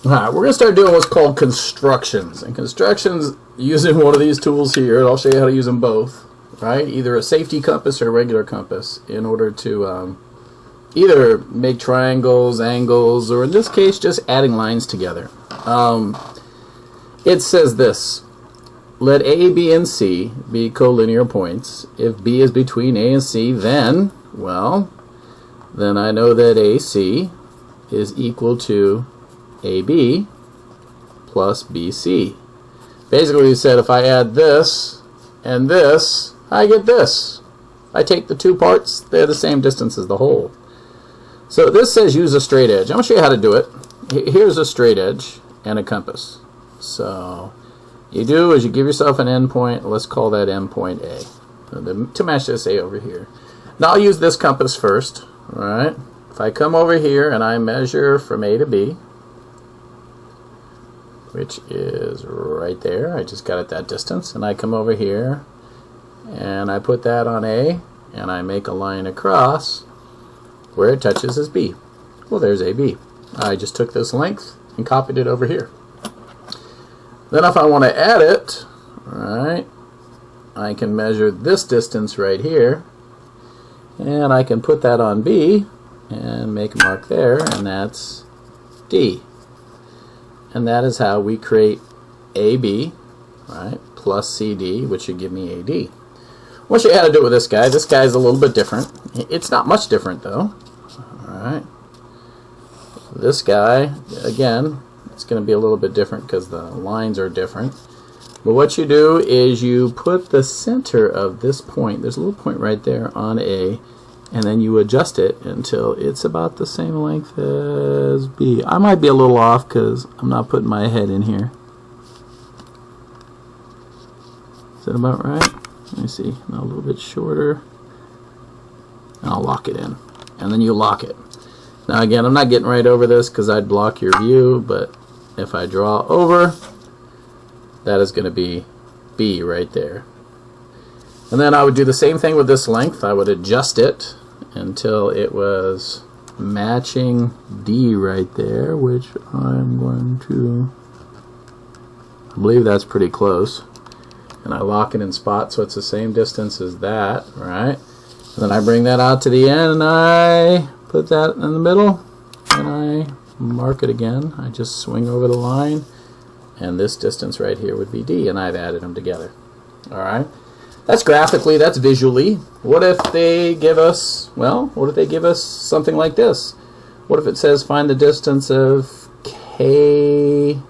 Alright, we're going to start doing what's called constructions. And constructions, using one of these tools here, I'll show you how to use them both. Right? Either a safety compass or a regular compass in order to either make triangles, angles, or in this case, just adding lines together. It says this: let A, B, and C be collinear points. If B is between A and C, then I know that AC is equal to AB plus BC. Basically, he said if I add this and this, I get this. I take the two parts, they're the same distance as the whole. So this says use a straight edge. I'm going to show you how to do it. Here's a straight edge and a compass. So you do is you give yourself an endpoint. Let's call that endpoint A to match this A over here. Now I'll use this compass first. All right. If I come over here and I measure from A to B, which is right there, I just got it that distance, and I come over here and I put that on A and I make a line across where it touches is B. Well, there's AB. I just took this length and copied it over here. Then if I want to add it, right, I can measure this distance right here and I can put that on B and make a mark there, and that's D. And that is how we create AB, right, plus CD, which should give me AD. I'll show you how to do it with this guy. This guy is a little bit different. It's not much different, though. All right. This guy, again, it's going to be a little bit different because the lines are different. But what you do is you put the center of this point, there's a little point right there on A, and then you adjust it until it's about the same length as B. I might be a little off because I'm not putting my head in here. Is that about right? Let me see. Now a little bit shorter. And I'll lock it in. And then you lock it. Now again, I'm not getting right over this because I'd block your view, but if I draw over, that is going to be B right there. And then I would do the same thing with this length. I would adjust it until it was matching D right there, which I'm going to, I believe that's pretty close. And I lock it in spot so it's the same distance as that, right? And then I bring that out to the end and I put that in the middle and I mark it again. I just swing over the line and this distance right here would be D, and I've added them together. Alright? That's graphically, that's visually. What if they give us, well, what if they give us something like this? What if it says find the distance of KL?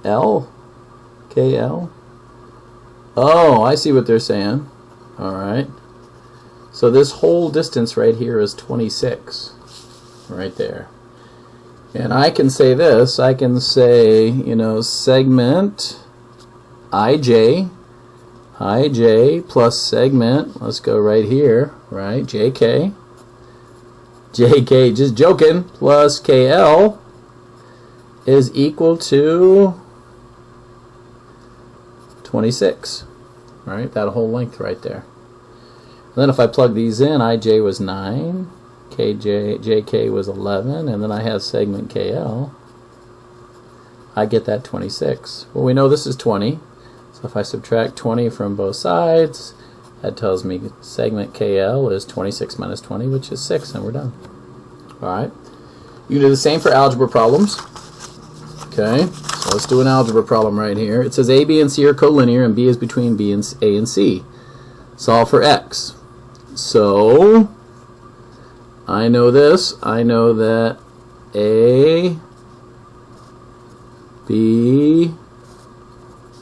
KL? Oh, I see what they're saying. Alright. So this whole distance right here is 26. Right there. And I can say this, I can say, you know, segment IJ plus segment, let's go right here, right, JK, just joking, plus KL is equal to 26, right, that whole length right there. And then if I plug these in, IJ was 9, JK was 11, and then I have segment KL, I get that 26. Well, we know this is 20. So if I subtract 20 from both sides, that tells me segment KL is 26 minus 20, which is 6, and we're done. Alright. You can do the same for algebra problems. Okay, so let's do an algebra problem right here. It says A, B, and C are collinear, and B is between B and A and C. Solve for X. So, I know this. I know that A, B,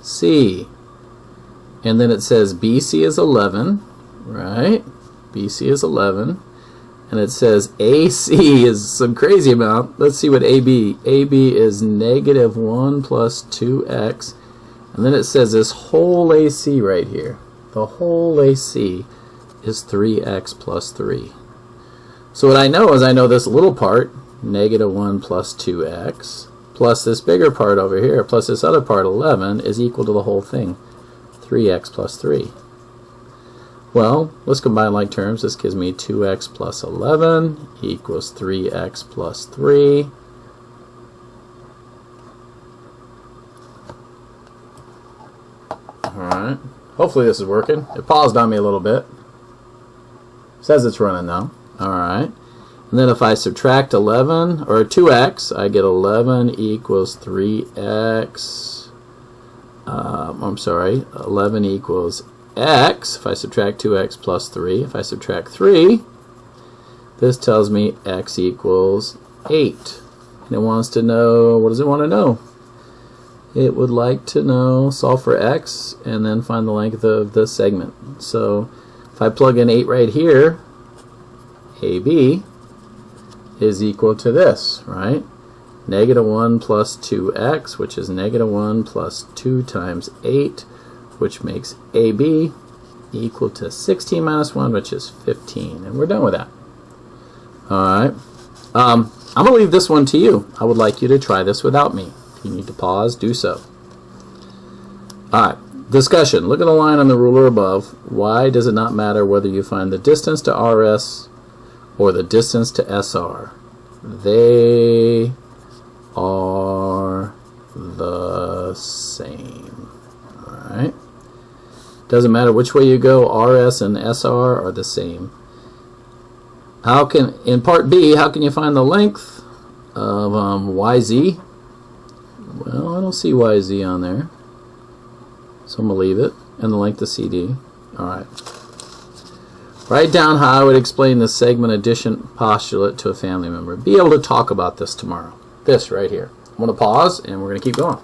C, and then it says BC is 11, right? BC is 11, and it says AC is some crazy amount. Let's see what AB. AB is negative 1 plus 2x, and then it says this whole AC right here. The whole AC is 3x plus 3. So what I know is I know this little part, negative 1 plus 2x, plus this bigger part over here, plus this other part, 11, is equal to the whole thing, 3x plus 3. Well, let's combine like terms. This gives me 2x plus 11 equals 3x plus 3. Alright. Hopefully this is working. It paused on me a little bit. Says it's running now. Alright. And then if I subtract 11, or 2x, I get 11 equals 3x. I'm sorry, 11 equals x. If I subtract 2x plus 3. If I subtract 3, this tells me x equals 8. And it wants to know, what does it want to know? It would like to know, solve for x, and then find the length of the segment. So if I plug in 8 right here, AB is equal to this, right? Negative 1 plus 2x, which is negative 1 plus 2 times 8, which makes AB equal to 16 minus 1, which is 15. And we're done with that. Alright. I'm going to leave this one to you. I would like you to try this without me. If you need to pause, do so. Alright. Discussion. Look at the line on the ruler above. Why does it not matter whether you find the distance to RS or the distance to SR? They are the same. Alright. Doesn't matter which way you go, RS and SR are the same. How can, in part B, how can you find the length of YZ? Well, I don't see YZ on there, so I'm going to leave it. And the length of CD. Alright. Write down how I would explain the segment addition postulate to a family member. Be able to talk about this tomorrow. This right here. I'm going to pause and we're going to keep going.